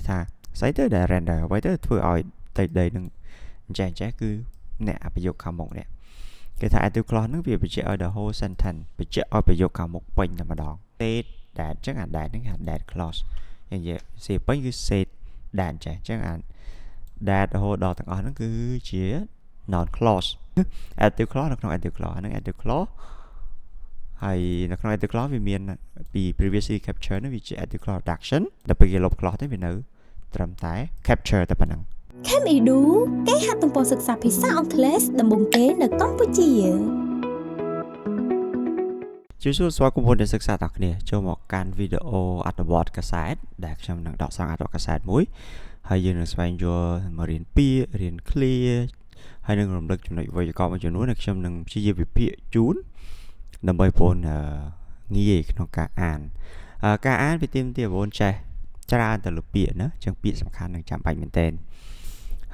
ថា ស្អីទៅដែល render អ្វីទៅធ្វើឲ្យផ្ទៃដីនឹងចេះគឺអ្នកប្រយោគខាងមុខនេះគេថា active clause ហ្នឹងវាបញ្ជាក់ឲ្យ the whole sentence បញ្ជាក់ឲ្យប្រយោគខាងមុខពេញតែម្ដង state that អញ្ចឹងអា that ហ្នឹងគេថា that clause និយាយសេពេញគឺ state that អញ្ចឹងអា that រហូតដល់ទាំងអស់ហ្នឹងគឺជា noun clause active clause នៅក្នុង active clause ហ្នឹង active clause ហើយនៅក្នុង active clause វាមានពី previously capture ហ្នឹងវាជា active clause reduction ដល់ពេលគេលុប clause ទៅវានៅត្រឹមតែ capture តែប៉ុណ្ណឹង Chem Edu គេហាត់ទំព័រសិក្សាភាសាអង់គ្លេសដំបូងគេនៅកម្ពុជាជួសស្វាគមន៍អ្នកសិក្សាទាំងគ្នាចូលមកកាន់វីដេអូអត្ថបទកាសែតដែលខ្ញុំនឹងដកស្រង់អត្ថបទកាសែតមួយហើយយើងនឹងស្វែងយល់មករៀនពាក្យរៀន clear ហើយនឹងរំលឹកចំណុចវេយ្យាករណ៍មួយចំនួនដែលខ្ញុំនឹងព្យាយាមវិភាគជូនដើម្បីបងងាយក្នុងការអានវាទាមទារបងចេះច្រើនទៅលើពាក្យណាអញ្ចឹងពាក្យសំខាន់នឹងចាំបាច់មែនទែន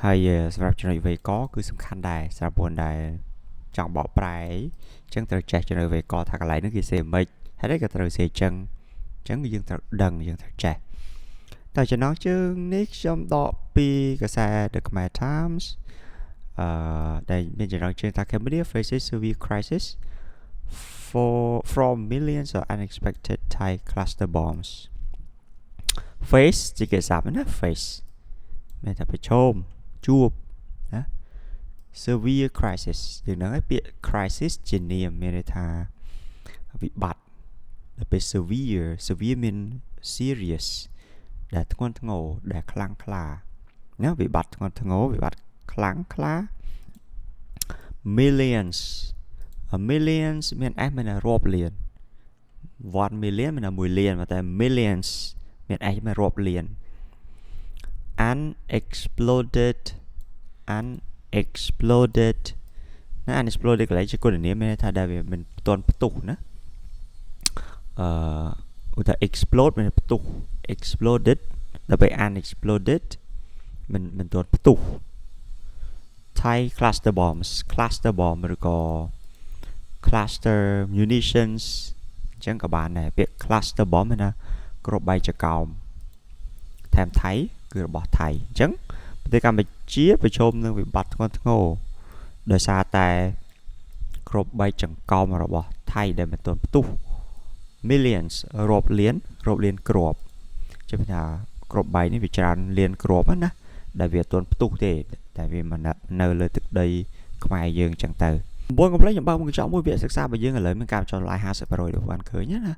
ហើយសម្រាប់ចំណុចវេយ្យាករណ៍គឺសំខាន់ដែរសម្រាប់បងដែលចង់បកប្រែអញ្ចឹងត្រូវចេះចំណុចវេយ្យាករណ៍ថាកន្លែងនេះគេសេមិនហើយក៏ត្រូវសេអញ្ចឹងយើងត្រូវដឹងយើងត្រូវចេះតែចំណងជើងនេះខ្ញុំដកពីកាសែត The Khmer Times ដែលមានចំណងជើងថា Cambodia faces severe crisis from millions of unexpected Thai cluster bombs face ជាគេសាប់ណា face មានតែប្រឈមជួបណា severe crisis យើងហ្នឹងឯងពាក្យ crisis ជានាមមានន័យថាវិបត្តិដល់ពេល severe មាន serious ដែលធ្ងន់ធ្ងរដែលខ្លាំងក្លាណាវិបត្តិធ្ងន់ធ្ងរវិបត្តិខ្លាំងក្លា millions មាន S មានរាប់លាន 1 million មាន1លានតែ millions មាន S មានរាប់លាន unexploded ណា unexploded កន្លែងជាគុណនាមមានន័យថាដែលវាមិនទាន់ផ្ទុះណាឧទាហរណ៍ explode មានផ្ទុះ exploded ដល់ពេល unexploded មិនទាន់ផ្ទុះ Thai cluster bombs ឬក៏ cluster munitions អញ្ចឹងក៏បានដែរពាក្យ cluster bomb មានថាគ្រាប់បែកចកោមថែមថៃគឺរបស់ថៃអញ្ចឹងប្រទេសកម្ពុជាប្រឈមនឹងវិបត្តិធ្ងន់ធ្ងរដោយសារតែគ្រាប់បែកចង្កោមរបស់ថៃដែលមិនទាន់ផ្ទុះ millions រាប់លានគ្រាប់ជិះថាគ្រាប់បែកនេះវាច្រើនលានគ្រាប់ណាដែលវាអត់ទាន់ផ្ទុះទេតែវាមិននៅលើទឹកដីខ្មែរយើងអញ្ចឹងទៅ9កំ plei ខ្ញុំបើកមុខកញ្ចក់មួយវគ្គសិក្សារបស់យើងឥឡូវមានការបញ្ចុះតម្លៃ 50% ដូចបានឃើញណា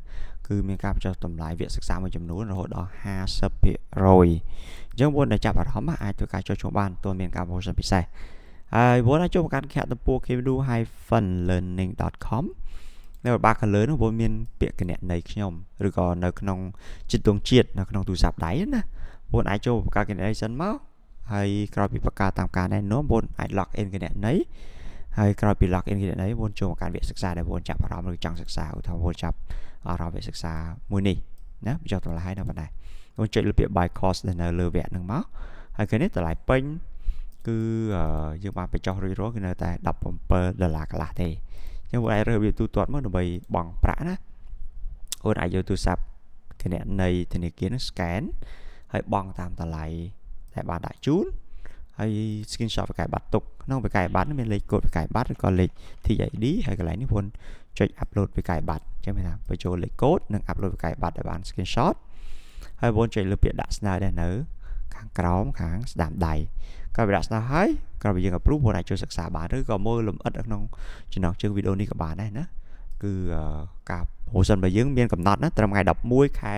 គឺមានការបញ្ចុះតម្លៃវគ្គសិក្សាមួយចំនួនរហូតដល់ 50% អញ្ចឹងបងដែលចាប់អារម្មណ៍អាចធ្វើការចុះឈ្មោះបានទោះមានការ promotion ពិសេសហើយបងអាចចូលមកកាន់ទំព័រ kedu-learning.com នៅបាខាងលើនោះបងមានពាក្យគណនីខ្ញុំឬក៏នៅក្នុងចិត្តទងជាតិនៅក្នុងទូរស័ព្ទដៃណាបងអាចចូលបង្កើតគណនីសិនមកហើយក្រោយពីបង្កើតតាមការណែនាំបងអាច log in គណនីហើយក្រោយពី log in គណនីបងចូលមកកាន់វគ្គសិក្សាដែលបងចាប់អារម្មណ៍ឬចង់សិក្សាឧទាហរណ៍បងចាប់អារម្មណ៍វគ្គសិក្សាមួយនេះណាបញ្ចុះតម្លៃហើយនៅប៉ុណ្ណេះបងចុចលើពាក្យ buy course ដែលនៅលើវគ្គហ្នឹងមកហើយគឺនេះតម្លៃពេញគឺយើងបានបញ្ចុះរួចរាល់គឺនៅតែ$17កន្លះទេអញ្ចឹងបងអាចរើសវាទូទាត់មកដើម្បីបង់ប្រាក់ណាបងអាចយកទូរស័ព្ទគណនីធនាគារនឹង scan ហើយបង់តាមតម្លៃដែលបានដាក់ជូនហើយ screenshot វិក័យប័ត្រទុកក្នុងវិក័យប័ត្រមានលេខកូដវិក័យប័ត្រឬក៏លេខ TID ហើយកន្លែងនេះបងចុច upload វិក័យប័ត្រអញ្ចឹងមានថាបញ្ចូលលេខកូដនិង upload វិក័យប័ត្រដែលបាន screenshot ហើយបងចុចលើពាក្យដាក់ស្នើដែលនៅខាងក្រោមខាងស្ដាំដៃក្រោយពីដាក់ស្នើហើយក្រោយពីយើង approve បងអាចចូលសិក្សាបានឬក៏មើលលម្អិតនៅក្នុងចំណងជើងវីដេអូនេះក៏បានដែរណាគឺការ promotion របស់យើងមានកំណត់ណាត្រឹមថ្ងៃ11ខែ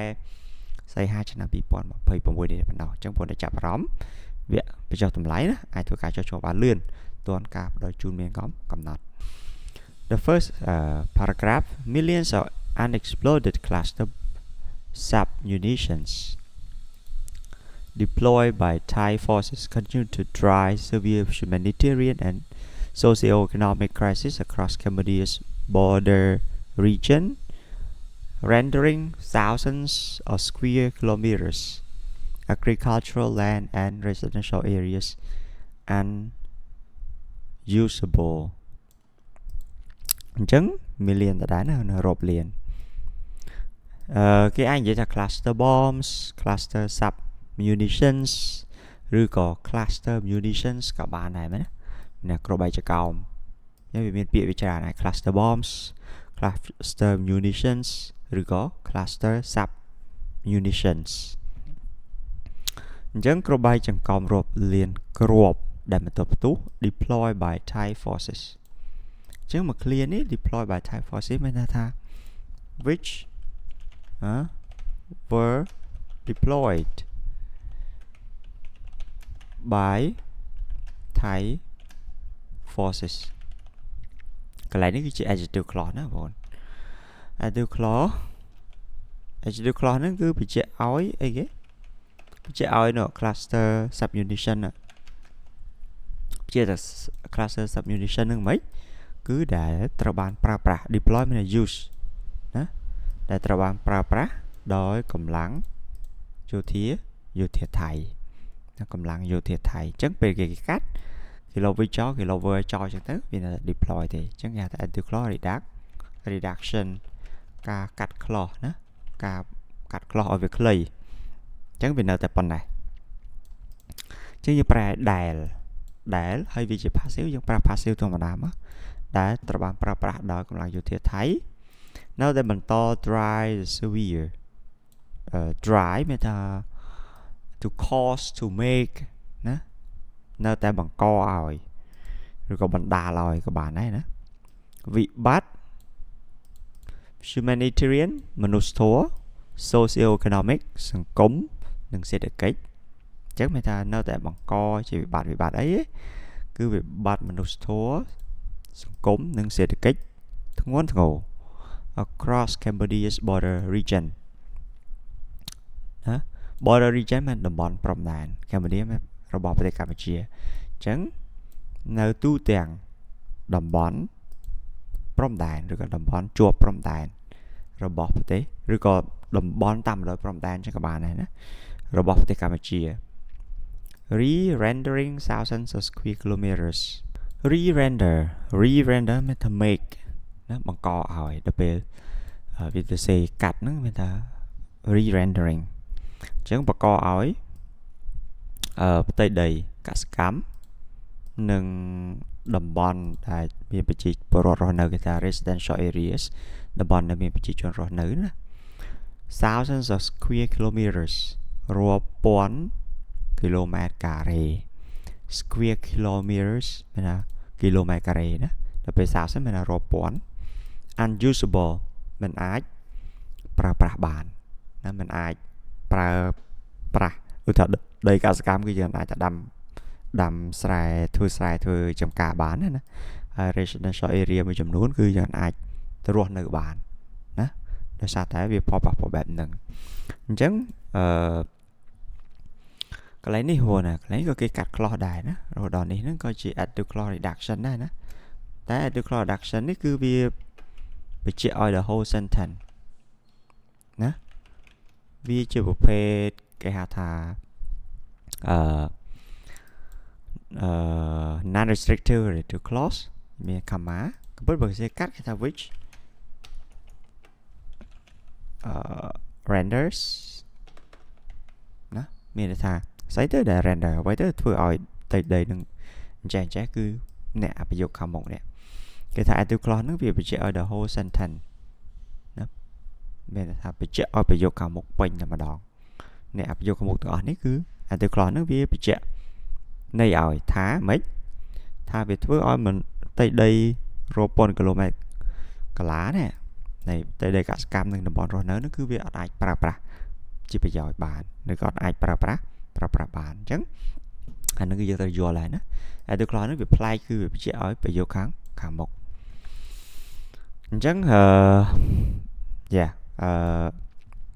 សីហាឆ្នាំ2026នេះប៉ុណ្ណោះអញ្ចឹងបងតែចាប់អារម្មណ៍វគ្គបញ្ចុះតម្លៃណាអាចធ្វើការចុះឈ្មោះបានលឿនទាន់ការផ្ដល់ជូនមានកំណត់ The first paragraph millions of unexploded cluster submunitions deployed by Thai forces continue to drive severe humanitarian and socio-economic crisis across Cambodia's border region, rendering thousands of square kilometers agricultural land and residential areas unusable អញ្ចឹង million ដដែលណារាប់លានគេអាចនិយាយថា cluster bombs cluster sub munitions ឬក៏ cluster munitions ក៏បានដែរមែនណាគ្រាប់បែកចកោមយើងវាមានពាក្យវិចារណា cluster bombs cluster munitions ឬក៏ cluster sub munitions អញ្ចឹងគ្រាប់បែកចង្កោមរាប់លានគ្រាប់ដែលបន្ទាប់ផ្ទុះ deploy by Thai forces អញ្ចឹងមក clear នេះ deploy by Thai forces មានន័យថា which were deployed by Thai forces កន្លែងនេះគឺជា adjective clause ណាបង adjective clause ហ្នឹងគឺបញ្ជាក់ឲ្យអីគេបញ្ជាក់ឲ្យនៅ cluster submunition ណាបញ្ជាក់ថា cluster submunition ហ្នឹងមិនគឺដែលត្រូវបានប្រើប្រាស់ deploy មាន use ណាដែលត្រូវបានប្រើប្រាស់ដោយកម្លាំងយោធាថៃកម្លាំងយោធាថៃអញ្ចឹងពេលគេកាត់គេលុបវិញចោលគេលុបវើចោលអញ្ចឹងទៅវា deploy ទេអញ្ចឹងគេហៅថា adjective clause reduction ការកាត់ clause ណាការកាត់ clause ឲ្យវាខ្លីអញ្ចឹងវានៅតែប៉ុណ្ណេះអញ្ចឹងយើងប្រែដែលហើយវាជា passive យើងប្រើ passive ធម្មតាមកដែលត្រូវបានប្រើប្រាស់ដោយកម្លាំងយោធាថៃនៅតែបន្ត dry severe dry មានថា to cause to make ណានៅតែបង្កឲ្យឬក៏បណ្ដាលឲ្យក៏បានដែរណាវិបត្តិ humanitarian មនុស្សធម៌ socio economic សង្គមនិងសេដ្ឋកិច្ចអញ្ចឹងមានថានៅតែបង្កជាវិបត្តិអីគឺវិបត្តិមនុស្សធម៌សង្គមនិងសេដ្ឋកិច្ចធ្ងន់ធ្ងរ across Cambodia's border region ណា border region មានតំបន់ព្រំដែន Cambodia របស់ប្រទេសកម្ពុជាអញ្ចឹងនៅទូទាំងតំបន់ព្រំដែនឬក៏តំបន់ជាប់ព្រំដែនរបស់ប្រទេសឬក៏តំបន់តាមដោយព្រំដែនអញ្ចឹងក៏បានដែរណារបស់ប្រទេសកម្ពុជា re-rendering thousands of square kilometers re-render មានថា make ណាបង្កឲ្យដល់ពេលវាទៅសេកាត់ហ្នឹងមានថា re-rendering អញ្ចឹងបង្កឲ្យផ្ទៃដីកសិកម្មនិងតំបន់ដែលមានប្រជាពលរដ្ឋរស់នៅគេថា residential areas តំបន់ដែលមានប្រជាជនរស់នៅណា thousands of square kilometers រាប់ពាន់គីឡូម៉ែត្រការ៉េ square kilometers មានថាគីឡូម៉ែត្រការ៉េណាដល់ពេល thousand មានថារាប់ពាន់ unusable មិនអាចប្រើប្រាស់បានណាមិនអាចប្រើប្រាស់ឧទាហរណ៍ដីកសិកម្មគឺយើងអាចទៅដាំស្រែធ្វើចំការបានណាហើយ residential area មួយចំនួនគឺយើងអាចទៅរស់នៅបានណាដោយសារតែវាផលប៉ះពាល់បែបហ្នឹងអញ្ចឹងកន្លែងនេះហួរណាកន្លែងក៏គេកាត់ clause ដែរណារហូតដល់នេះហ្នឹងក៏ជា adjective clause reduction ដែរណាតែ adjective clause reduction នេះគឺវាបញ្ជាក់ឲ្យ the whole sentence ណាវាជាប្រភេទគេហៅថាnon restrictive relative clause មាន comma ក៏ប៉ុន្តែបើគេកាត់គេថា which renders ណាមានន័យថាស្អីទៅដែល render អ្វីទៅធ្វើឲ្យទៅដីនឹងអញ្ចេះគឺអ្នកប្រយោគខាងមុខនេះគេថា adjective clause ហ្នឹងវាបញ្ជាក់ឲ្យ the whole sentence ណាមានន័យថាបញ្ជាក់ឲ្យប្រយោគខាងមុខពេញតែម្ដងអ្នកប្រយោគខាងមុខទាំងអស់នេះគឺ adjective clause ហ្នឹងវាបញ្ជាក់ន័យឲ្យថាម៉េចថាវាធ្វើឲ្យមិនផ្ទៃដីរាប់ពាន់គីឡូម៉ែត្រកាឡានេះនៃផ្ទៃដីកសិកម្មនិងតំបន់រស់នៅនោះគឺវាអត់អាចប្រើប្រាស់ជាប្រយោជន៍បានឬក៏អត់អាចប្រើប្រាស់បានអញ្ចឹងអានឹងគឺយើងត្រូវយល់ហើយណាadjective clause នេះវាប្លែកគឺវាបញ្ជាក់ឲ្យប្រយោគខាងមុខអញ្ចឹង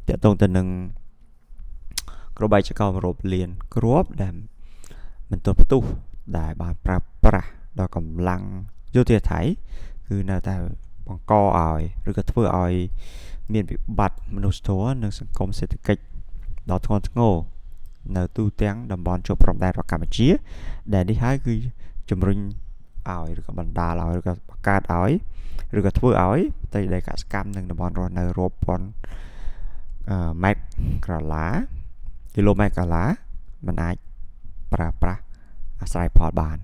តើតងទៅនឹងគ្រាប់បែកចកោមរាប់លានគ្រាប់ដែលបន្ទាប់ផ្ទុះដែលបានប្រើប្រាស់ដល់កម្លាំងយោធាថៃគឺនៅតែបង្កឲ្យឬក៏ធ្វើឲ្យមានវិបត្តិមនុស្សធម៌និងសង្គមសេដ្ឋកិច្ចដ៏ធ្ងន់ធ្ងរនៅទូទាំងតំបន់ជាប់ព្រំដែនរបស់កម្ពុជាដែលនេះហើយគឺជំរុញឲ្យឬក៏បណ្ដាលឲ្យឬក៏បង្កើតឲ្យឬក៏ធ្វើឲ្យផ្ទៃដីកសិកម្មនិងតំបន់រស់នៅរាប់ពាន់ម៉ែត្រក្រឡា គីឡូម៉ែត្រកាឡាมันអាចប្រើប្រាស់អាស្រ័យផលបាន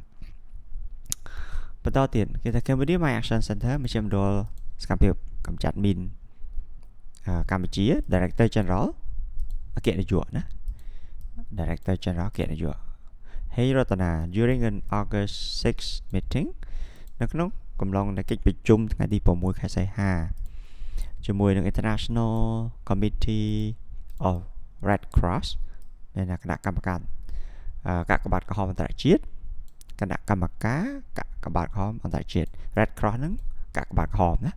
បន្តទៀតគេថា Cambodia Mine Action Center មជ្ឈមណ្ឌលសកម្មភាពកម្ចាត់មីនកម្ពុជា Director General អគ្គនាយកណា Director General អគ្គនាយកហេងរតនា during an August 6 meeting នៅក្នុងកំឡុងនៃកិច្ចប្រជុំថ្ងៃទី6ខែសីហាជាមួយនឹង International Committee of Red Cross ដែលគណៈកម្មការកាកបាទក្រហមអន្តរជាតិគណៈកម្មការកាកបាទក្រហមអន្តរជាតិ Red Cross ហ្នឹងកាកបាទក្រហមណា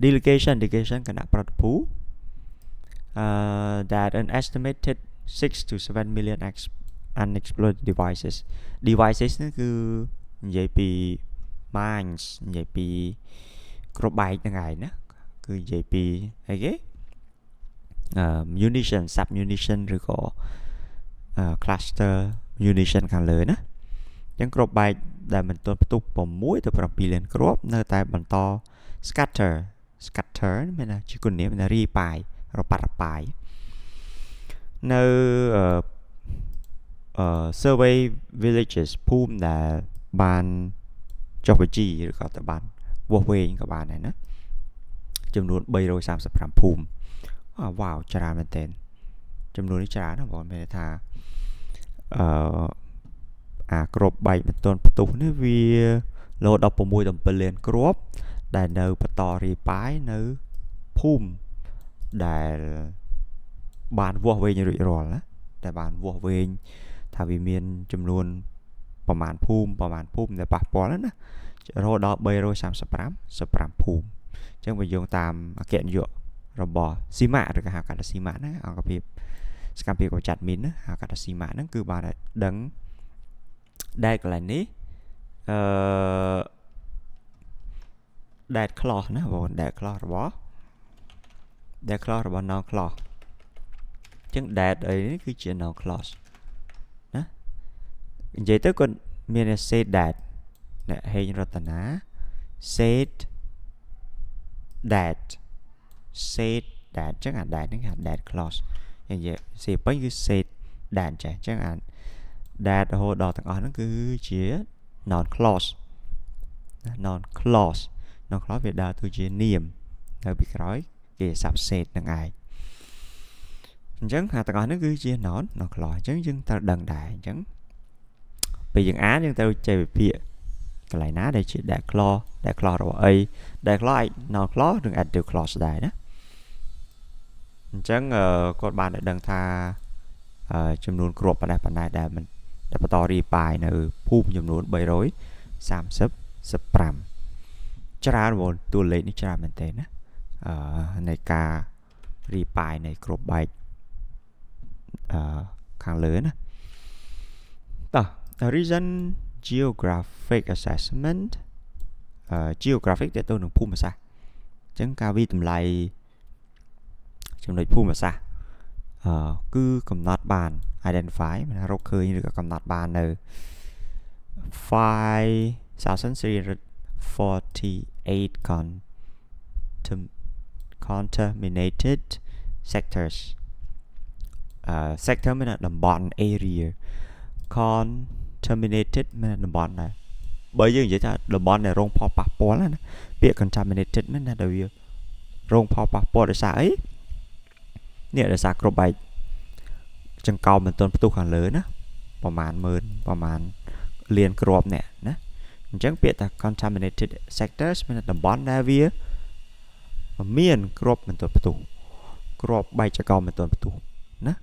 delegation គណៈប្រតិភូ that an estimated 6 to 7 million unexploded devices ហ្នឹងគឺនិយាយពី mines និយាយពីគ្រាប់បែកហ្នឹងឯងណាគឺនិយាយពីអីគេmunition sub munition ឬក៏cluster munition ខាងលើណាអញ្ចឹងគ្រាប់បែកដែលមិនទាន់ផ្ទុះ6ទៅ7លានគ្រាប់នៅតែបន្ត scatter មានជាគុណនាមរាយប៉ាយរប៉ាត់រប៉ាយនៅ survey villages ភូមិដែលបានចុះបញ្ជីឬក៏ទៅបានវាស់វែងក៏បានដែរណាចំនួន335ភូមិវ៉ាវច្រើនមែនទែនចំនួននេះច្រើនណាស់បងមានន័យថាអាគ្រាប់បែកមិនទាន់ផ្ទុះនេះវាលោដល់6 7លានគ្រាប់ដែលនៅបន្តរាយប៉ាយនៅភូមិដែលបានវាស់វែងរួចរាល់ណាដែលបានវាស់វែងថាវាមានចំនួនប្រមាណភូមិដែលប៉ះពាល់ណារហូតដល់335ភូមិអញ្ចឹងបើយោងតាមអគ្គនាយករបស់ស៊ីម៉ាឬក៏ហៅកាត់ថាស៊ីម៉ាណាអង្គភាពសកម្មភាពកម្ចាត់មីនណាហៅកាត់ថាស៊ីម៉ាហ្នឹងគឺបានដឹងដែលកន្លែងនេះដែលខ្លះណាបងដែលខ្លះរបស់ non class អញ្ចឹង that អីនេះគឺជា non class ណានិយាយទៅគាត់មាន said that អ្នកហេងរតនា said that អញ្ចឹងអា that ហ្នឹងគេហៅ that class និយាយសេពេញគឺ said that ចាអញ្ចឹងអា that រហូតដល់ទាំងអស់ហ្នឹងគឺជា non class វាដើរទៅជានាមនៅពីក្រោយគេសាប់សេតនឹងឯងអញ្ចឹងអាទាំងអស់ហ្នឹងគឺជា non class អញ្ចឹងយើងត្រូវដឹងដែរអញ្ចឹងពេលយើងអានយើងត្រូវចេះវិភាគកន្លែងណាដែលជា that class របស់អី that class អាច non class និង adjective class ដែរណាអញ្ចឹងគាត់បានដឹងថាចំនួនគ្រាប់ប៉ុណ្ណេះដែលបន្តរាយប៉ាយនៅភូមិចំនួន335ច្រើនបងតួលេខនេះច្រើនមែនទែនណានៃការរាយប៉ាយនៃគ្រាប់បែកខាងលើណាតោះ Reason Geographic Assessment Geographic ទៅនឹងភូមិសាស្ត្រអញ្ចឹងការវិតម្លៃចំណុចភូមិសាស្ត្រគឺកំណត់បាន identify មានរកឃើញឬក៏កំណត់បាននៅ 5,348 contaminated sectors sector មានតំបន់ area contaminated មានតំបន់ដែរបើយើងនិយាយថាតំបន់ដែលរងផលប៉ះពាល់ណាពាក្យ contaminated ហ្នឹងណាដែលវារងផលប៉ះពាល់ដោយសារអីនេះដោយសារគ្រាប់បែកចង្កោមមិនទាន់ផ្ទុះខាងលើណាប្រមាណលានគ្រាប់នេះណាអញ្ចឹងពាក្យថា contaminated sectors មានតំបន់ដែលវាមានគ្រាប់មិនទាន់ផ្ទុះគ្រាប់បែកចង្កោមមិនទាន់ផ្ទុះណា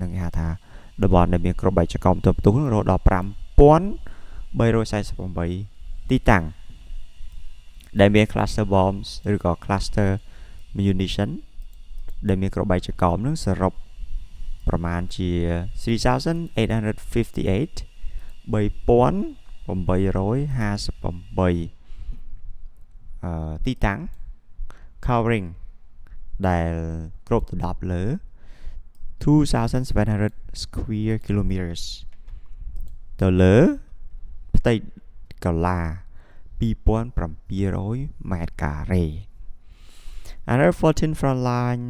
នឹងគេហៅថាតំបន់ដែលមានគ្រាប់បែកចង្កោមមិនទាន់ផ្ទុះរហូតដល់ 5,348 ទីតាំងដែលមាន cluster bombs ឬក៏ cluster munition ដែលមានគ្រាប់បែកចង្កោមនឹងសរុបប្រមាណជា 3,858 ទីតាំង covering ដែលគ្រប់ទៅ10លើ 2,700 square kilometers ទៅលើផ្ទៃកន្លា 2,700 ម៉ែត្រការ៉េ Another 14 frontline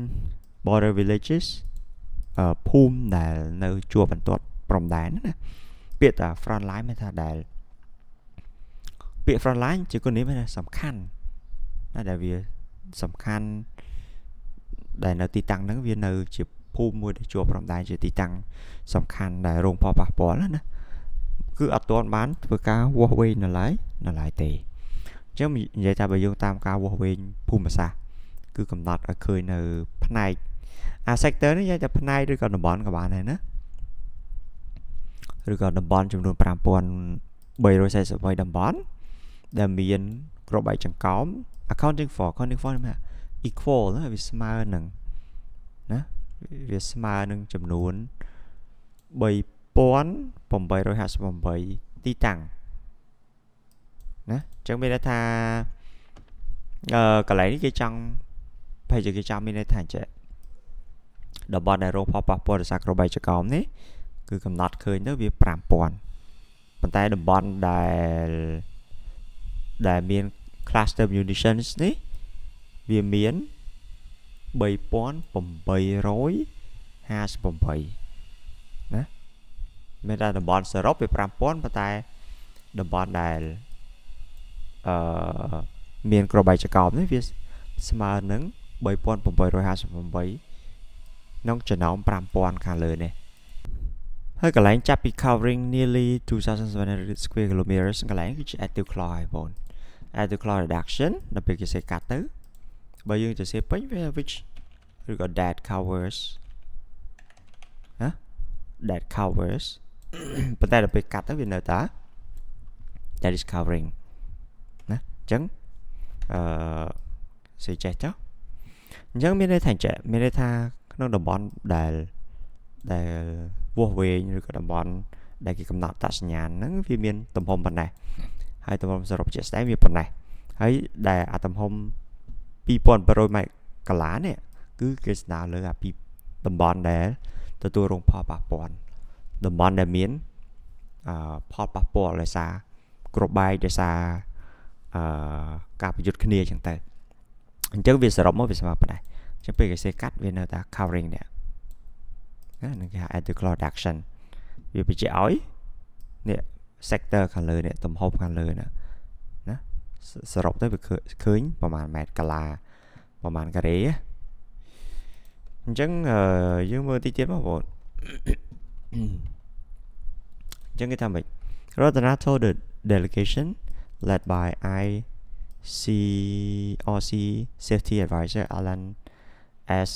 border villages ភូមិដែលនៅជួរបន្ទាត់ព្រំដែនណាពាក្យថា front line មានថាដែលពាក្យ front line ជាគុណនេះមានថាសំខាន់ណាដែលវាសំខាន់ដែលនៅទីតាំងហ្នឹងវានៅជាភូមិមួយដែលជួរព្រំដែនជាទីតាំងសំខាន់ដែលរងផលប៉ះពាល់ណាគឺអត់ទាន់បានធ្វើការវាស់វែងនៅឡើយទេអញ្ចឹងនិយាយថាបើយើងតាមការវាស់វែងភូមិសាស្ត្រគឺកំណត់ឲ្យឃើញនៅផ្នែកsector នេះនិយាយថាផ្នែកឬក៏តំបន់ក៏បានដែរណាឬក៏តំបន់ចំនួន 5348 តំបន់ដែលមានក្របបែកចង្កោម accounting for នេះ equal ណាវាស្មើនឹងណាវាស្មើនឹងចំនួន 3858 ទីតាំងណាអញ្ចឹងមានន័យថាកន្លែងនេះគេចង់ប្រហែលជាគេចង់មានន័យថាចេះតំបន់ដែលរងផលប៉ះពាល់ដោយសារក្របបែកចង្កោមនេះគឺកំណត់ឃើញទៅវា 5000 ប៉ុន្តែតំបន់ដែលមាន cluster munitions នេះវាមាន 3858 ណាមានតែតំបន់សរុបវា 5000 ប៉ុន្តែតំបន់ដែលមានក្របបែកចង្កោមនេះវាស្មើនឹង 3858 ក្នុងចំណោម 5000 ខាងលើនេះហើយកន្លែងចាប់ពី covering nearly 2700 square kilometers កន្លែងគឺជា active claw ហើយបង active claw reduction ដល់ពេលគេសេកាត់ទៅបើយើងទៅសេពេញវា which ឬក៏ dead covers ណា dead covers ប៉ុន្តែដល់ពេលកាត់ទៅវានៅតែ that is covering ណាអញ្ចឹងសេចេះចុះអញ្ចឹងមានន័យថាមានន័យថាក្នុងតំបន់ដែលវាស់វែងឬក៏តំបន់ដែលគេកំណត់អត្តសញ្ញាណហ្នឹងវាមានទំហំប៉ុណ្ណេះហើយទំហំសរុបជាក់ស្ដែងវាប៉ុណ្ណេះហើយដែលអាទំហំ 2800 ម៉ែត្រកាឡានេះគឺគេស្នើលើពីតំបន់ដែលទទួលរងផលប៉ះពាល់តំបន់ដែលមានផលប៉ះពាល់ដោយសារក្របបែកដោយសារការប្រយុទ្ធគ្នាអញ្ចឹងទៅអញ្ចឹងវាសរុបមកវាស្មើប៉ុណ្ណេះអញ្ចឹងពេលគេសេកាត់វានៅតែ covering នេះណានឹងគេហៅ active claw reduction វាបញ្ជាក់ឲ្យនេះ sector ខាងលើនេះទំហំខាងលើណាសរុបទៅវាឃើញប្រហែលម៉ែត្រកាឡាប្រហែលការ៉េអញ្ចឹងយើងមើលតិចទៀតមកបងអញ្ចឹងគេថាម៉េច Ratana told the delegation led by ICRC safety advisor Alan S.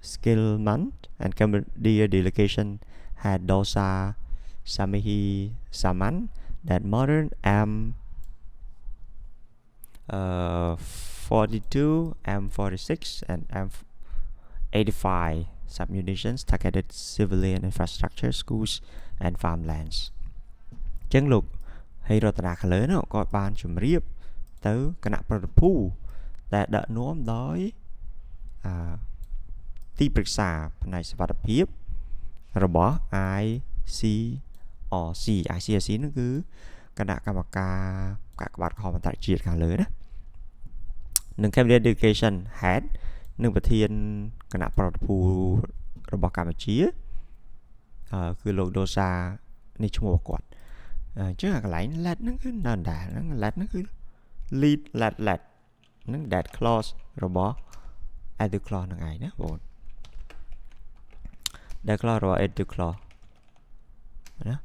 Skillman and Cambodia delegation had Dosa Samihi Saman that modern M42, M46 and M85 submunitions targeted civilian infrastructure, schools and farmlands អញ្ចឹងលោកហើយរតនាខាងលើនោះគាត់បានជម្រាបទៅគណៈប្រតិភូដែលដឹកនាំដោយទីប្រឹក្សាផ្នែកសុវត្ថិភាពរបស់ ICRC នោះគឺគណៈកម្មការកាកបាទខំអន្តរជាតិខាងលើណានិង Cabinet Delegation Head និងប្រធានគណៈប្រតិភូរបស់កម្ពុជាគឺលោកដូសានេះឈ្មោះរបស់គាត់អញ្ចឹងអាកន្លែង LED ហ្នឹងគឺនៅដែរហ្នឹង LED ហ្នឹងគឺ lead LED ហ្នឹង dead clause របស់ active clause ហ្នឹងឯងណាបង dead clause របស់ active clause ណា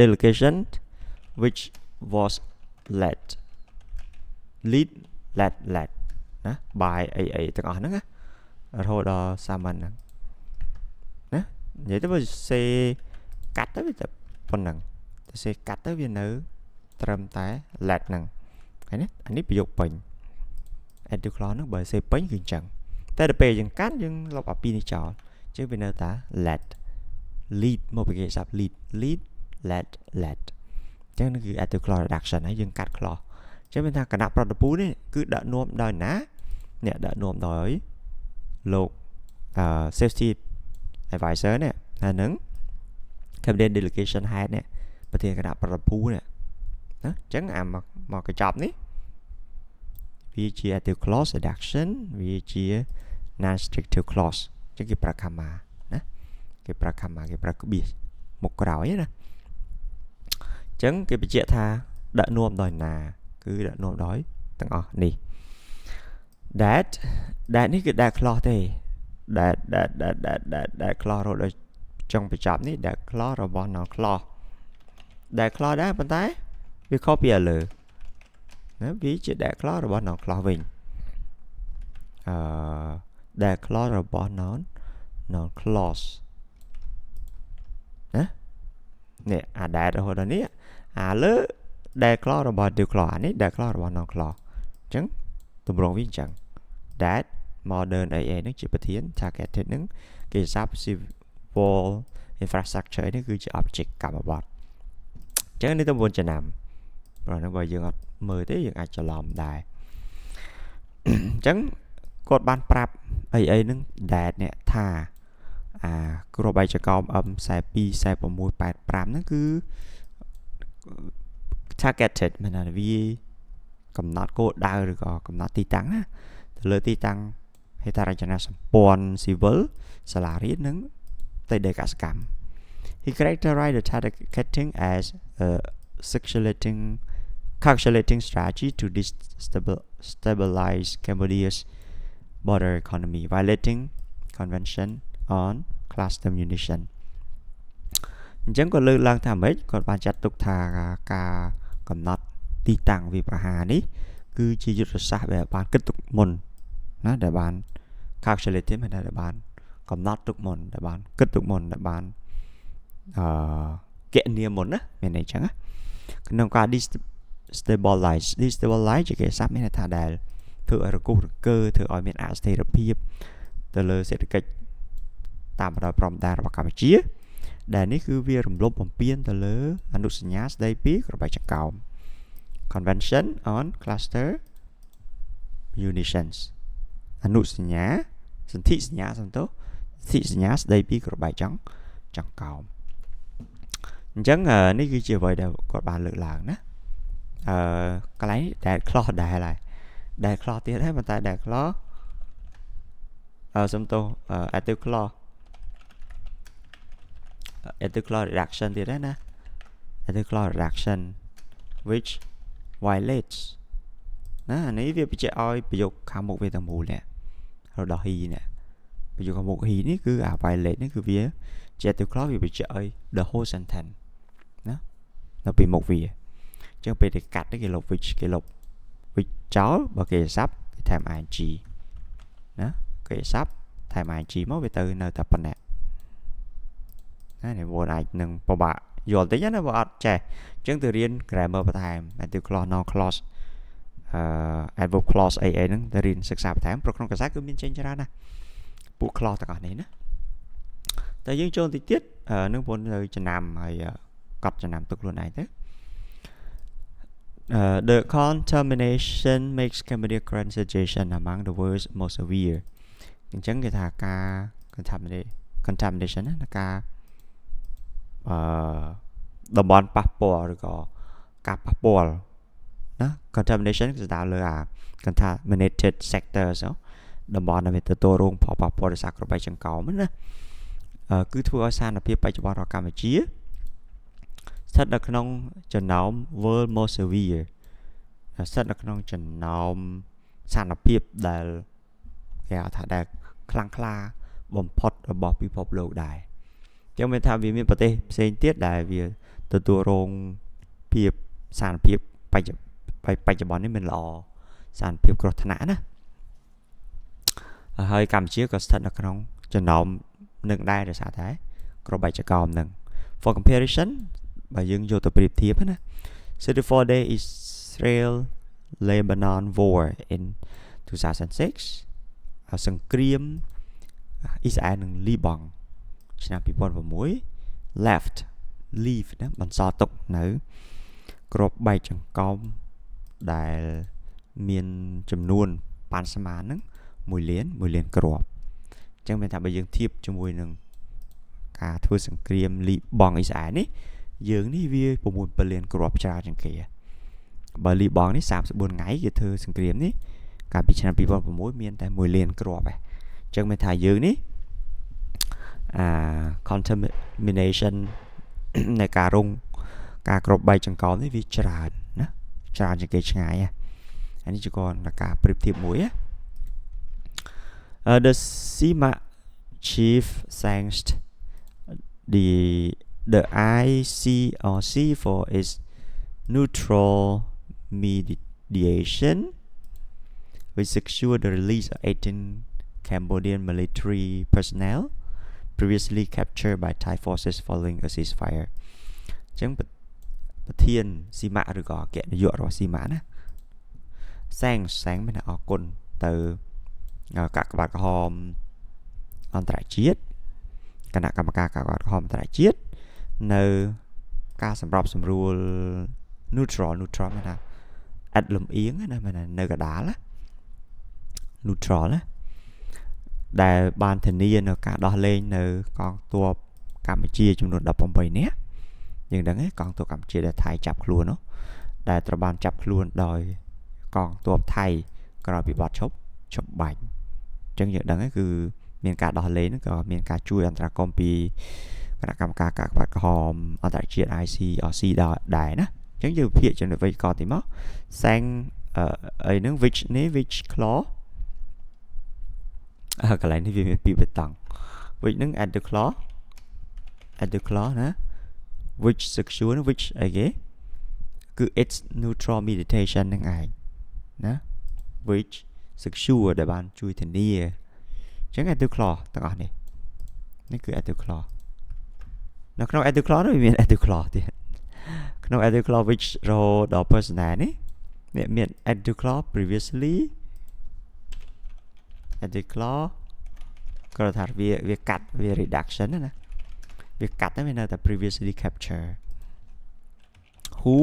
delegation which was led LED ណា by អីទាំងអស់ហ្នឹងណារហូតដល់សាមញ្ញហ្នឹងណានិយាយទៅបើសេកាត់ទៅវាតែប៉ុណ្ណឹងតែសេកាត់ទៅវានៅត្រឹមតែ LED ហ្នឹងហើយនេះអានេះប្រយោគពេញ active clause ហ្នឹងបើសេពេញគឺអញ្ចឹងតែដល់ពេលយើងកាត់យើងលុបអាពីរនេះចោលអញ្ចឹងវានៅតែ LED lead មកពីគេសាប់ lead LED អញ្ចឹងនេះគឺ active clause reduction ហើយយើងកាត់ clause អញ្ចឹងមានថាគណៈប្រតិភូនេះគឺដឹកនាំដោយណាអ្នកដឹកនាំដោយលោក safety advisor នេះហើយនឹង cabinet delegation head នេះប្រធានគណៈប្រតិភូនេះណាអញ្ចឹងអាមកកញ្ចប់នេះ វាជា active clause reduction វាជា non restrictive clause ចឹងគេប្រើ comma ណាគេប្រើ comma គេប្រើក្បៀសមុខក្រោយណាចឹងគេបញ្ជាក់ថាដាក់នាំដោយណាគឺដាក់នាំដោយទាំងអស់នេះ that នេះគឺ that clause ទេ that clause រហូតដល់ចុងបញ្ចប់នេះ that clause របស់ non clause that clause ដែរប៉ុន្តែវាខុសពីឥឡូវណាវាជា that clause របស់ non clause វិញthat clause របស់ non clause ណានេះអា that រហូតដល់នេះអាលើ that clause របស់ active clause អានេះ that clause របស់ non clause អញ្ចឹងទម្រង់វាអញ្ចឹង that modern AA នឹងជាប្រធាន targeted នឹងគេសាប់ civil infrastructure នេះគឺជា object កម្មបត្តិអញ្ចឹងនេះទៅ9ចំណាំព្រោះហ្នឹងបើយើងអត់មើលទេយើងអាចច្រឡំដែរអញ្ចឹងគាត់បានប្រាប់ AA នឹង that នេះថាគ្រាប់បែកចកោម M42 46 85ហ្នឹងគឺ targeted មានន័យថាវាកំណត់គោលដៅឬក៏កំណត់ទីតាំងណាទៅលើទីតាំងហេដ្ឋារចនាសម្ព័ន្ធ civil សាលារៀននិងផ្ទៃដីកសិកម្ម He characterized the targeting as a calculating strategy to destabilize Cambodia's border economy, violating Convention on Cluster Munition. អញ្ចឹងក៏លើកឡើងថាម៉េចគាត់បានចាត់ទុកថាការកំណត់ទីតាំងវាប្រហារនេះគឺជាយុទ្ធសាស្ត្រដែលបានគិតទុកមុនណាដែលបាន calculate មិនដែលបានកំណត់ទុកមុនដែលបានគិតទុកមុនដែលបានគណនាមុនណាមានន័យអញ្ចឹងណាក្នុងការ destabilize ជាគេសាប់មានន័យថាដែលធ្វើឲ្យរង្គោះរង្គើធ្វើឲ្យមានអស្ថិរភាពទៅលើសេដ្ឋកិច្ចតាមបណ្ដោយព្រំដែនរបស់កម្ពុជាដែលនេះគឺវារំលោភបំពានទៅលើអនុសញ្ញាស្តីពីក្របបែកចង្កោម Convention on Cluster Munitions អនុសញ្ញាសន្ធិសញ្ញាស្តីពីក្របបែកចង្កោមអញ្ចឹងនេះគឺជាអ្វីដែលគាត់បានលើកឡើងណាកន្លែងដែល clause ដែរហើយដែល clause ទៀតហើយប៉ុន្តែដែល clause សំទោស active clause reduction ទៀតដែរណា active clause reduction which violates ណាអានេះវាបញ្ជាក់ឲ្យប្រយោគខាងមុខវាទាំងមូលនេះរដល់ he នេះប្រយោគខាងមុខ he នេះគឺអា violate នេះគឺវាជា active clause វាបញ្ជាក់ឲ្យ the whole sentence ណានៅពីមុខវាអញ្ចឹងពេលគេកាត់គេលុប which គេលុប which ចោលបើគេសាប់គេថែម ing ណាគេសាប់ថែម ing មកវាទៅនៅតែប៉ុណ្ណេះណានេះវាអាចនឹងពិបាកយល់តិចណាបើអត់ចេះអញ្ចឹងទៅរៀន grammar បន្ថែម active clause non clause adverb clause អីហ្នឹងទៅរៀនសិក្សាបន្ថែមព្រោះក្នុងភាសាគឺមានចេញច្រើនណាស់ពួក clause ទាំងអស់នេះណាតែយើងចូលតិចទៀតនឹងពន្ធទៅចំណាំហើយកត់ចំណាំទុកខ្លួនឯងទៅthe contamination makes Cambodia current situation among the world's most severe អញ្ចឹងគេថាការ contamination ណាការតំបន់ប៉ះពាល់ឬក៏ការប៉ះពាល់ណា contamination គឺស្ដៅលើអា contaminated sectors តំបន់ដែលមានទទួលរងផលប៉ះពាល់ដោយសារក្របបែកចង្កោមណាគឺធ្វើឲ្យស្ថានភាពបច្ចុប្បន្នរបស់កម្ពុជាស្ថិតនៅក្នុងចំណោម world most severe ស្ថិតនៅក្នុងចំណោមស្ថានភាពដែលគេហៅថាដែលខ្លាំងក្លាបំផុតរបស់ពិភពលោកដែរចឹងមានថាវាមានប្រទេសផ្សេងទៀតដែលវាទទួលរងភាពស្ថានភាពបច្ចុប្បន្ននេះមិនល្អស្ថានភាពគ្រោះថ្នាក់ណាហើយកម្ពុជាក៏ស្ថិតនៅក្នុងចំណោមនឹងដែរដោយសារតែក្របបែកចង្កោមនឹង for comparison បើយើងយកទៅប្រៀបធៀបណា 34 day Israel Lebanon war in 2006 សង្គ្រាមអ៊ីស្រាអែលនិងលីបង់ឆ្នាំ2006 leave ណាបន្សល់ទុកនៅក្របបែកចង្កោមដែលមានចំនួនប៉ាន់ស្មានហ្នឹង1លានគ្រាប់អញ្ចឹងមានថាបើយើងធៀបជាមួយនឹងការធ្វើសង្គ្រាមលីបង់អ៊ីស្រាអែលនេះយើងនេះវា6 លានគ្រាប់ច្រើនជាងគេបើលីបង់នេះ34ថ្ងៃគេធ្វើសង្គ្រាមនេះ កាលពីឆ្នាំ2006មានតែ1លានគ្រាប់ឯងអញ្ចឹងមានថាយើងនេះcontamination នៃការរងការគ្រាប់បែកចង្កោមនេះវាច្រើនណាច្រើនជាងគេឆ្ងាយអានេះជាគាត់ការប្រៀបធៀបមួយ The CIMA chief thanked the ICRC for its neutral mediation which secured the release of 18 Cambodian military personnel previously captured by Thai forces following a ceasefire អញ្ចឹងប្រធានស៊ីម៉ាឬក៏អគ្គនាយករបស់ស៊ីម៉ាណាសាំងមានអរគុណទៅកាកបាទក្រហមអន្តរជាតិគណៈកម្មការកាកបាទក្រហមអន្តរជាតិនៅការសម្របសម្រួល neutral មានថាឥតលំអៀងណាមាននៅកណ្ដាលណា neutral ណាដែលបានធានានៅការដោះលែងនៅកងទ័ពកម្ពុជាចំនួន18នាក់យើងដឹងហើយកងទ័ពកម្ពុជាដែលថៃចាប់ខ្លួននោះដែលត្រូវបានចាប់ខ្លួនដោយកងទ័ពថៃក្រោយពីបទឈប់បាញ់អញ្ចឹងយើងដឹងហើយគឺមានការដោះលែងហ្នឹងក៏មានការជួយអន្តរាគមន៍ពីគណៈកម្មការកាកបាទក្រហមអន្តរជាតិ ICRC ដែរណាអញ្ចឹងយើងភាគចំណុចវិញក៏ទីមកសាំងអីហ្នឹង which claw កន្លែងនេះវាមានពីរបេតង់ which ហ្នឹង at the claw ណា which secure which អីគេគឺ its neutral mediation ហ្នឹងឯងណា which secure ដែលបានជួយធានាអញ្ចឹង at the claw ទាំងអស់នេះគឺ at the claw នៅក្នុង at the claw នោះវាមាន at the claw ទៀតក្នុង at the claw which រហូតដល់ personnel នេះមាន at the claw previously at the claw គាត់ថាវាកាត់វា reduction ណាវាកាត់ទៅវានៅតែ previously capture who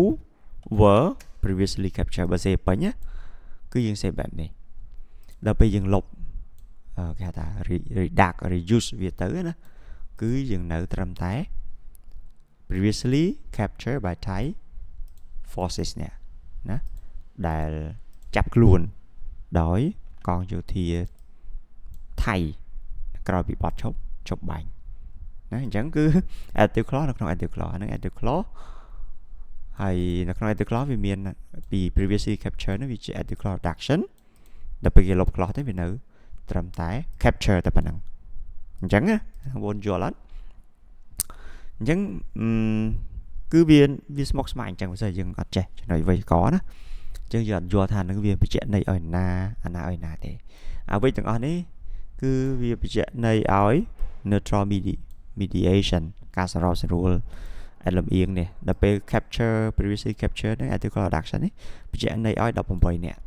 were previously captured បើសេពេញណាគឺយើងសេបែបនេះដល់ពេលយើងលុបគេហៅថា reduce វាទៅណាគឺយើងនៅត្រឹមតែ previously captured by Thai forces នេះណាដែលចាប់ខ្លួនដោយកងយោធាថៃក្រោយពីបទឈប់បាញ់ណាអញ្ចឹងគឺ active clause នៅក្នុង active clause ហ្នឹង active clause ហើយនៅក្នុង active clause វាមានពី previously capture ហ្នឹងវាជា active clause reduction ដល់ពេលគេលុប clause ទៅវានៅត្រឹមតែ capture តែប៉ុណ្ណឹងអញ្ចឹងណាបងយល់អត់អញ្ចឹងគឺវាស្មុគស្មាញអញ្ចឹងបើយើងអត់ចេះចំណុចវេយ្យាករណ៍ណាអញ្ចឹងយើងអត់យល់ថានឹងវាបញ្ជាក់ន័យឲ្យណាអាណាឲ្យណាទេអ្វីទាំងអស់នេះគឺវាបញ្ជាក់ន័យឲ្យ neutral mediation ការសម្របសម្រួលអលំអៀងនេះដល់ពេល capture previously capture ហ្នឹង article reduction នេះបញ្ជាក់ន័យឲ្យ18នាក់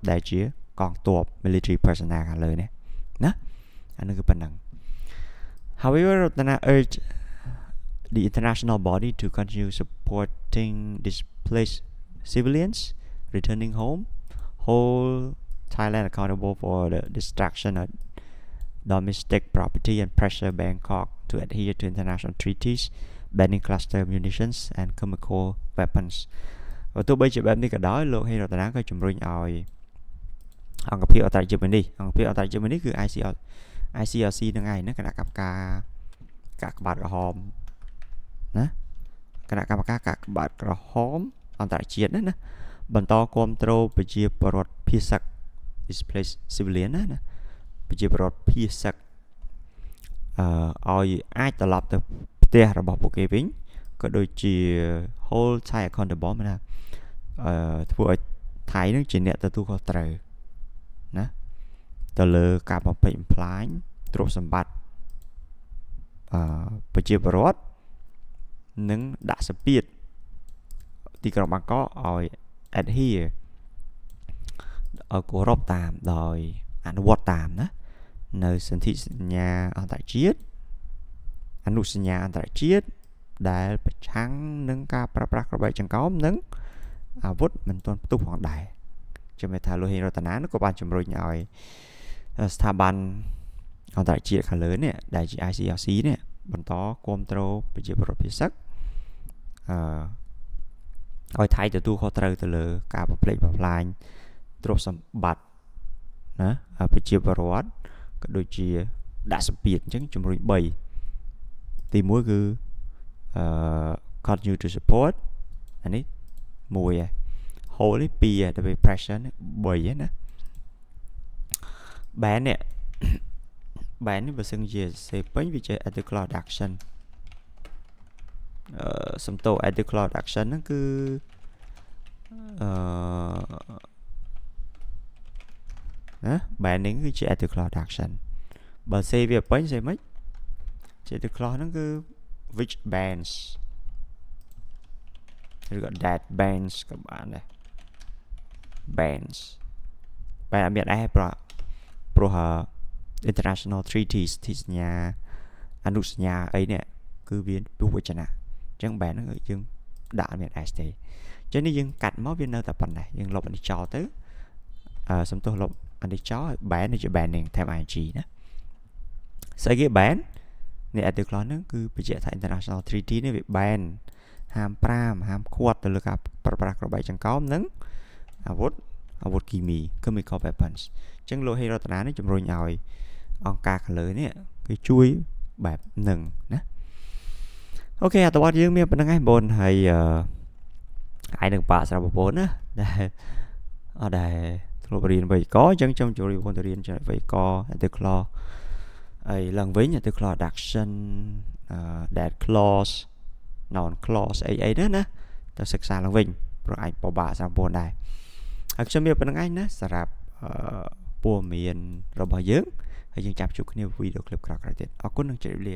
ដែលជាកងទ័ព military personnel ខាងលើនេះណាអានោះគឺប៉ុណ្ណឹង However Ratana urged the international body to continue supporting displaced civilians returning home hold Thailand accountable for the destruction of domestic property and pressure Bangkok to adhere to international treaties banning cluster munitions and chemical weapons ទោះបីជាបែបនេះក៏ដោយលោកហេរតនាក៏ជំរុញឲ្យអង្គភាពអន្តរជាតិមួយនេះគឺ ICRC នឹងឯងណាគណៈកម្មការកាកបាទក្រហមណាគណៈកម្មការកាកបាទក្រហមអន្តរជាតិណាបន្តគ្រប់គ្រងប្រជាពលរដ្ឋភៀសសឹក displaced civilian ណាប្រជាពលរដ្ឋភៀសសឹកឲ្យអាចត្រឡប់ទៅផ្ទះរបស់ពួកគេវិញក៏ដូចជា hold Thai accountable ណាធ្វើឲ្យថៃនឹងជាអ្នកទទួលខុសត្រូវណាទៅលើការបំផ្លិចបំផ្លាញទ្រព្យសម្បត្តិប្រជាពលរដ្ឋនិងដាក់សម្ពាធទីក្រុងបាងកកឲ្យ adhere ឲ្យគោរពតាមដោយអនុវត្តតាមណានៅសន្ធិសញ្ញាអន្តរជាតិអនុសញ្ញាអន្តរជាតិដែលប្រឆាំងនឹងការប្រើប្រាស់ក្របបែកចង្កោមនិងអាវុធមិនទាន់ផ្ទុះផងដែរជំនឿថាលោកហេងរតនាក៏បានជំរុញឲ្យស្ថាប័នអន្តរជាតិខាងលើនេះដែលជា ICRC នេះបន្តគ្រប់គ្រងប្រជាពលរដ្ឋភៀសសឹកឲ្យថៃទទួលខុសត្រូវទៅលើការបំផ្លិចបំផ្លាញទ្រព្យសម្បត្តិ ណាប្រជាពលរដ្ឋក៏ដូចជាដាក់សម្ពាធអញ្ចឹងជំរុញ3ទី1គឺcontinue to support អានេះ1ហើយ hold នេះ2ហើយដល់ពេល pressure នេះ3ហើយណា ban នេះ ban នេះបើសិនជាសេពេញវាជា add clause action សំទោ add clause action ហ្នឹងគឺណា banning គឺជា add clause action បើសេវាពេញសេមិនជា add clause ហ្នឹងគឺ which bans ឬក៏ that bans ក៏បានដែរ bans បែរអត់មានអីព្រោះ international treaties ទីសញ្ញាអនុសញ្ញាអីនេះគឺវាពុះវចនៈអញ្ចឹងបែរហ្នឹងយើងដាក់អត់មាន s ទេអញ្ចឹងនេះយើងកាត់មកវានៅតែប៉ុណ្ណេះយើងលុបអានេះចោលទៅសំទោសលុបអានេះចោលហើយបែរនេះជា banning ថែម ing ណាស្អីគេ ban នេះ add clause ហ្នឹងគឺបញ្ជាក់ថា international treaty នេះវា ban ហាម5ហាមឃាត់ទៅលើការប្រើប្រាស់ក្របីចង្កោមនិងអាវុធគីមី chemical weapons អញ្ចឹងលោកហេរតនានេះជំរុញឲ្យអង្គការខាងលើនេះគឺជួយបែបហ្នឹងណាអូខេអត្ថបទយើងមានប៉ុណ្្នឹងហើយបងហើយឯនឹងបាក់ស្រាប់បងប្អូនណាដែលធ្លាប់រៀនវេយ្យាករណ៍អញ្ចឹងខ្ញុំចូលបងប្អូនទៅរៀនចំណុចវេយ្យាករណ៍ add clause ហើយឡើងវិញ add clause adduction that clause noun clause អីណាទៅសិក្សាឡើងវិញព្រោះអាចពិបាកសម្រាប់បងប្អូនដែរហើយខ្ញុំមានប៉ុណ្្នឹងឯងណាសម្រាប់ព័ត៌មានរបស់យើងហើយយើងចាប់ជួបគ្នាវីដេអូឃ្លីបក្រោយៗទៀតអរគុណនិងជម្រាបលា